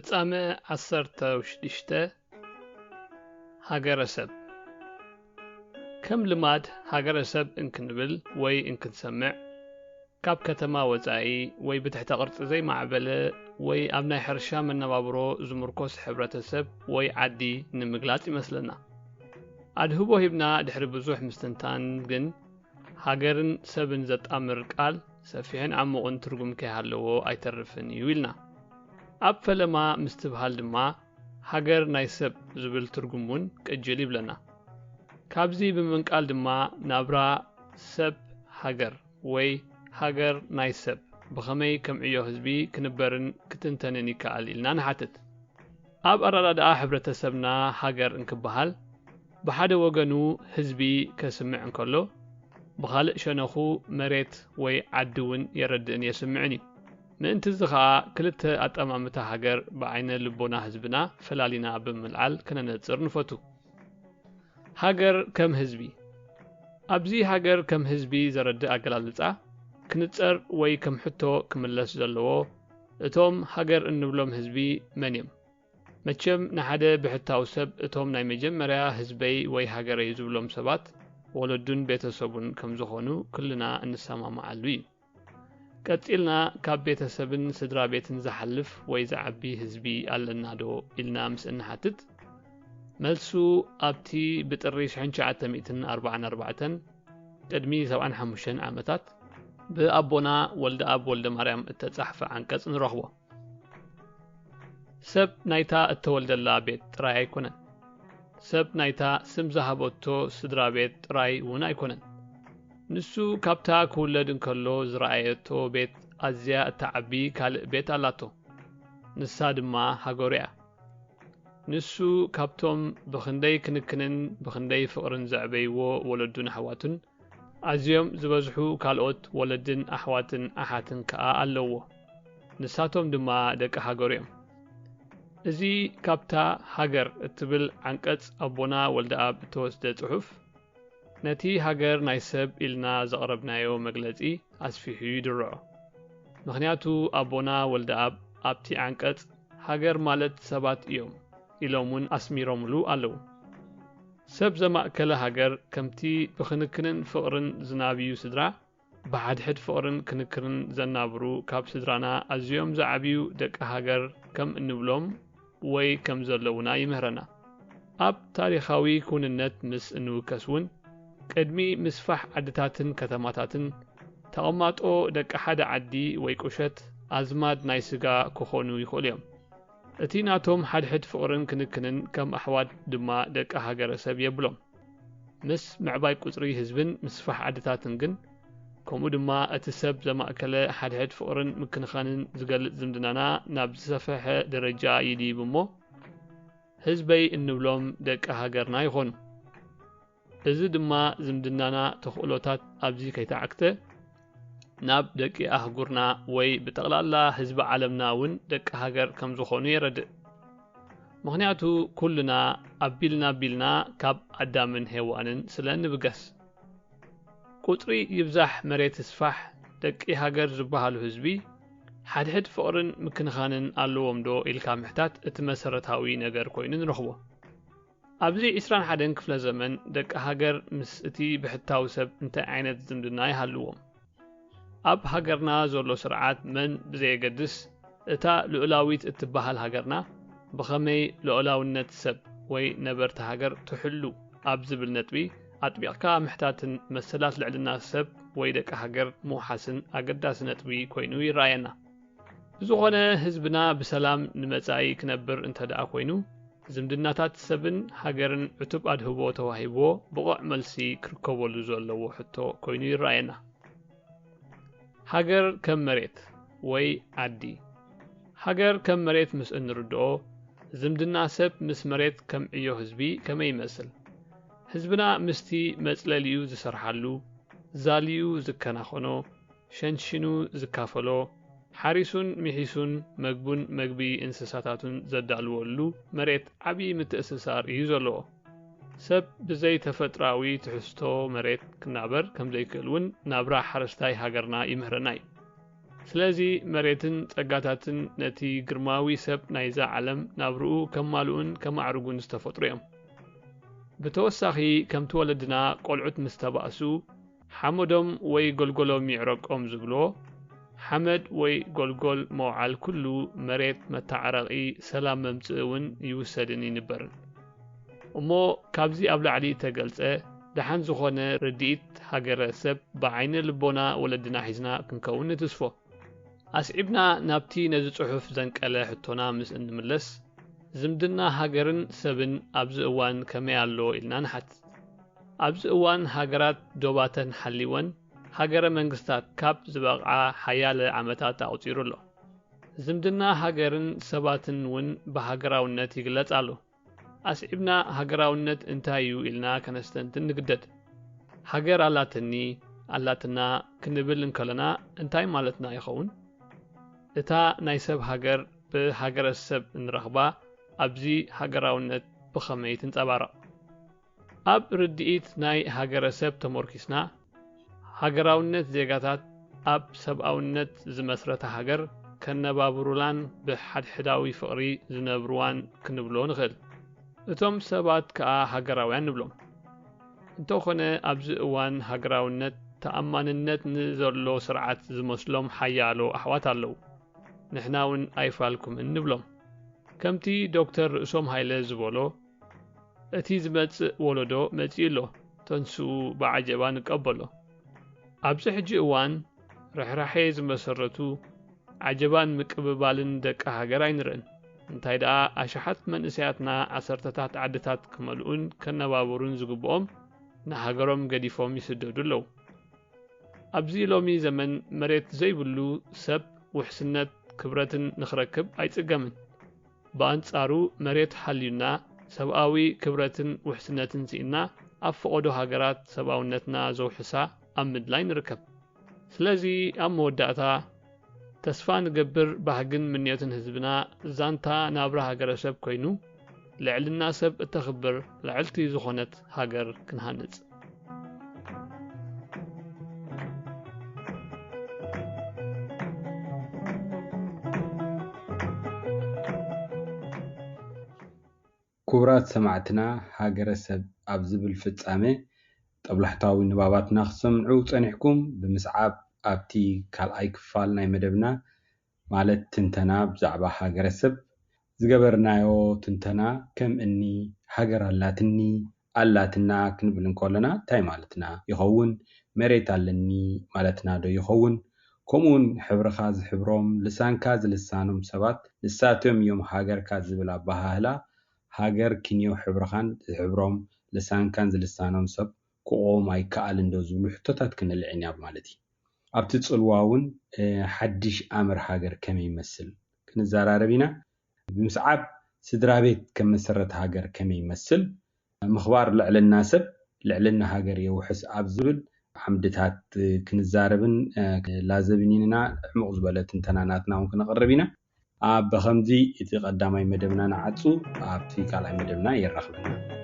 فتصامة عصرتا وشدشتا هاجرسب كم لماد هاجرسب إنكن نبل وي إنكن سمع كاب كتما وزعي وي بتحت قرط زي معبلة وي أبناء حرشا من نبابرو زمركوس حبرتسب وي عدي نمقلات مثلنا أدهبو هبنا دحر بزوح مستنتان جن هاجرن سبن زت أمر قال سفيهن عمقن ترجم كهالو أيترفن يويلنا أب فلما مستبهال دما هاجر نايسب زبل ترجمون كجلي بلنا كابزي بمنقال دما نابرا سب هاجر وي هاجر نايسب بخمي كم عيو حزبي كنبرن كتنتنني كال إلنا نحتت أب أراد حبرتسبنا هاجر انكبهال بحد وغنو حزبي كسمع انكلو بخالق شنخو مريت وي عدون يردن يسمعني ምእንቲ እዚ ከዓ ክልተ ኣጠማምታ ሃገር ብዓይነ ልቦና ህዝብና ፈላሊና ብምልዓል ክነነፅር ንፈቱ ሃገር ከም ህዝቢ ኣብዚ ሃገር ከም ህዝቢ ዘረድእ ኣገላልፃ ክንፀር ወይ ከም ሕቶ ክምለስ ዘለዎ እቶም ሃገር እንብሎም ህዝቢ መን እዮም መቸም ንሓደ ብሕታዊ ሰብ እቶም ናይ መጀመርያ ህዝበይ ወይ ሃገረይ ዝብሎም ሰባት ወለዱን ቤተሰቡን ከም ዝኾኑ ኩልና እንሰማማዓሉ እዩ ቀጥልና ካብ ቤተሰብን ስድራ ቤትን ዝሓልፍ ወይ ዝዓቢ ህዝቢ ኣለና ዶ ኢልና ምስ እንሓትት መልሱ ኣብቲ ብጥሪ 1944 ቅድሚ 75 ዓመታት ብኣቦና ወልደ ኣብ ወልደ ማርያም እተጻሕፈ ዓንቀጽ ንረኽቦ ሰብ ናይታ እተወልደላ ቤት ጥራይ ኣይኮነን ሰብ ናይታ ስም ዝሃበቶ ስድራ ቤት ጥራይ እውን ኣይኮነን ንሱ ካብታ ክውለድ እንከሎ ዝረኣየቶ ቤት ኣዝያ እተዓቢ ካልእ ቤት ኣላቶ ንሳ ድማ ሃገሩ እያ ንሱ ካብቶም ብክንደይ ክንክንን ብክንደይ ፍቕርን ዘዕበይዎ ወለዱን ኣሕዋቱን ኣዝዮም ዝበዝሑ ካልኦት ወለድን ኣሕዋትን ኣሓትን ከዓ ኣለዎ ንሳቶም ድማ ደቂ ሃገሩ እዮም እዚ ካብታ ሃገር እትብል ዓንቀጽ ኣቦና ወልደ ኣብ እተወስደ ጽሑፍ ነቲ ሃገር ናይ ሰብ ኢልና ዘቕረብናዮ መግለጺ ኣስፊሑ ይድርዖ ምክንያቱ ኣቦና ወልደ ኣብ ኣብቲ ዓንቀጽ ሃገር ማለት ሰባት እዮም ኢሎምን ኣስሚሮምሉ ኣለዉ ሰብ ዘማእከለ ሃገር ከምቲ ብክንክንን ፍቕርን ዝናብዩ ስድራ ብሓድሕድ ፍቕርን ክንክርን ዘናብሩ ካብ ስድራና ኣዝዮም ዝዓብዩ ደቂ ሃገር ከም እንብሎም ወይ ከም ዘለውና ይምህረና ኣብ ታሪኻዊ ኩንነት ምስ እንውከስ እውን ቅድሚ ምስፋሕ ዓድታትን ከተማታትን ተቐማጦ ደቂ ሓደ ዓዲ ወይ ቁሸት ኣዝማድ ናይ ስጋ ክኾኑ ይኽእሉ እዮም እቲ ናቶም ሓድሕድ ፍቕርን ክንክንን ከም ኣሕዋት ድማ ደቂ ሃገረሰብ የብሎም ምስ ምዕባይ ቁፅሪ ህዝብን ምስፋሕ ዓድታትን ግን ከምኡ ድማ እቲ ሰብ ዘማእከለ ሓድሕድ ፍቕርን ምክንኻንን ዝገልጽ ዝምድናና ናብ ዝሰፍሐ ደረጃ ይድይብ እሞ ህዝበይ እንብሎም ደቂ ሃገርና ይኾኑ እዚ ድማ ዝምድናና ተኽእሎታት ኣብዚ ከይተዓክተ ናብ ደቂ ኣህጉርና ወይ ብጠቕላላ ህዝቢ ዓለምና እውን ደቂ ሃገር ከም ዝኾኑ የረድእ ምክንያቱ ኩልና ኣቢልና ካብ ኣዳምን ሄዋንን ስለ ንብገስ ቁጥሪ ይብዛሕ መሬት ስፋሕ ደቂ ሃገር ዝበሃሉ ህዝቢ ሓድሕድ ፍቕርን ምክንኻንን ኣለዎም ዶ ኢልካ ምሕታት እቲ መሰረታዊ ነገር ኮይኑ ንረኽቦ ኣብዚ 21 ክፍለ ዘመን ደቂ ሃገር ምስ እቲ ብሕታዊ ሰብ እንታይ ዓይነት ዝምድና ይሃልዎም ኣብ ሃገርና ዘሎ ስርዓት መን ብዘየገድስ እታ ልዑላዊት እትበሃል ሃገርና ብኸመይ ልዑላውነት ሰብ ወይ ነበርቲ ሃገር ትሕሉ ኣብ ዝብል ነጥቢ ኣጥቢቕካ ምሕታትን መሰላት ልዕልና ሰብ ወይ ደቂ ሃገር ምውሓስን ኣገዳሲ ነጥቢ ኮይኑ ይረኣየና ዝኾነ ህዝብና ብሰላም ንመጻኢ ክነብር እንተደኣ ኮይኑ ዝምድናታት ሰብን ሃገርን ዕቱብ ኣድህቦ ተዋሂቦ ብቑዕ መልሲ ክርከበሉ ዘለዎ ሕቶ ኮይኑ ይረኣየና ሃገር ከም መሬት ወይ ዓዲ ሃገር ከም መሬት ምስ እንርድኦ ዝምድና ሰብ ምስ መሬት ከም ዕዮ ህዝቢ ከመይ ይመስል ህዝብና ምስቲ መጽለሊኡ ዝሰርሓሉ ዛልዩ ዝከናኸኖ ሸንሽኑ ዝካፈሎ ሓሪሱን ሚሒሱን መግቡን መግቢ እንስሳታቱን ዘዳልወሉ መሬት ዓብዪ ምትእስሳር እዩ ዘለዎ ሰብ ብዘይ ተፈጥራዊ ትሕዝቶ መሬት ክናበር ከም ዘይክእል እውን ናብራ ሓረስታይ ሃገርና ይምህረና እዩ ስለዚህ መሬትን ጸጋታትን ነቲ ግርማዊ ሰብ ናይዛ ዓለም ናብርኡ ከማልኡን ከማዕርጉን ዝተፈጥሩ እዮም ብተወሳኺ ከምቲ ወለድና ቆልዑት ምስ ተባእሱ ሓመዶም ወይ ጎልጎሎም ይዕረቆም ዝብሎ ሓመድ ወይ ጎልጎል መውዓል ኩሉ መሬት መታዕረቒ ሰላም መምጽእ እውን ይውሰድን ይንበርን እሞ ካብዚ ኣብ ላዕሊ ተገልጸ ደሓን ዝኾነ ርድኢት ሃገረ ሰብ ብዓይኒ ልቦና ወለድና ሒዝና ክንከውን ንትስፎ ኣስዒብና ናብቲ ነዚ ጽሑፍ ዘንቀለ ሕቶና ምስ እንምለስ ዝምድና ሃገርን ሰብን ኣብዚ እዋን ከመይ ኣሎ ኢልና ንሓት ኣብዚ እዋን ሃገራት ዶባተን ሓሊወን ሃገረ መንግስታት ካብ ዝበቕዓ ሓያለ ዓመታት ኣቁፂሩ ኣሎ ዝምድና ሃገርን ሰባትን እውን ብሃገራውነት ይግለጽ ኣሎ ኣስዒብና ሃገራውነት እንታይ እዩ ኢልና ከነስተንትን ንግደድ ሃገር ኣላትኒ ኣላትና ክንብል እንከለና እንታይ ማለትና ይኸውን እታ ናይ ሰብ ሃገር ብሃገረ ሰብ እንረኽባ ኣብዚ ሃገራውነት ብኸመይ ትንጸባረቕ ኣብ ርድኢት ናይ ሃገረ ሰብ ተመርኪስና ሃገራውነት ዜጋታት ኣብ ሰብኣውነት ዝመስረተ ሃገር ከነባብሩላን ብሓድሕዳዊ ፍቕሪ ዝነብሩዋን ክንብሎ ንኽእል እቶም ሰባት ከዓ ሃገራውያን ንብሎም እንተኾነ ኣብዚ እዋን ሃገራውነት ተኣማንነት ንዘሎ ስርዓት ዝመስሎም ሓያሎ ኣሕዋት ኣለዉ ንሕና እውን ኣይፋልኩም እንብሎም ከምቲ ዶክተር ርእሶም ሃይለ ዝበሎ እቲ ዝመጽእ ወለዶ መጺእ ኣሎ ተንስኡ ብዓጀባ ንቀበሎ ኣብዚ ሕጂ እዋን ረሕራሐ ዝመሰረቱ ዓጀባን ምቅብባልን ደቂ ሃገር ኣይንርእን እንታይ ደኣ ኣሽሓት መንእሰያትና ዓሰርተታት ዓድታት ክመልኡን ከነባበሩን ዝግብኦም ንሃገሮም ገዲፎም ይስደዱ ኣለዉ ኣብዚ ሎሚ ዘመን መሬት ዘይብሉ ሰብ ውሕስነት ክብረትን ንኽረክብ ኣይጽገምን ብኣንጻሩ መሬት ሓልዩና ሰብኣዊ ክብረትን ውሕስነትን ሲእና ኣብ ፈቐዶ ሃገራት ሰብኣውነትና ዘውሕሳ ኣብ ምድላይ ንርከብ ስለዚ ኣብ መወዳእታ ተስፋ ንገብር ባህግን ምንየትን ህዝብና ዛንታ ናብራ ሃገረ ሰብ ኮይኑ ልዕልና ሰብ እተኽብር ልዕልቲ ዝኾነት ሃገር ክንሃንጽ ክቡራት ሰማዕትና ሃገረ ሰብ ኣብ ዝብል ፍጻሜ ጠብላሕታዊ ንባባትና ክሰምዑ ጸኒሕኩም ብምስዓብ ኣብቲ ካልኣይ ክፋል ናይ መደብና ማለት ትንተና ብዛዕባ ሃገረ ሰብ ዝገበርናዮ ትንተና ከም እኒ ሃገር ኣላትና ክንብል እንከለና እንታይ ማለትና ይኸውን መሬት ኣለኒ ማለትና ዶ ይኸውን ከምኡውን ሕብርኻ ዝሕብሮም ልሳንካ ዝልሳኖም ሰባት ንሳቶም እዮም ሃገርካ ዝብል ኣባሃህላ ሃገር ክንዮ ሕብርኻን ዝሕብሮም ልሳንካን ዝልሳኖም ሰብ ክቆም ኣይከኣልን ዶ ዝብሉ ሕቶታት ክንልዕን ማለት እዩ ኣብቲ ጽልዋ እውን ሓድሽ ኣምር ሃገር ከመይ ይመስል ክንዘራረብ ኢና ብምስዓብ ስድራ ቤት ከም መሰረት ሃገር ከመይ ይመስል ምኽባር ልዕልና ሰብ ልዕልና ሃገር የውሕስ ኣብ ዝብል ዓምድታት ክንዛረብን ላዘብን ኢና ዕሙቕ ዝበለ ትንተናናትና እውን ክነቕርብ ኢና ኣብ በኸምዚ እቲ ቀዳማይ መደብና ንዓጹ ኣብቲ ካልኣይ መደብና የራኽበና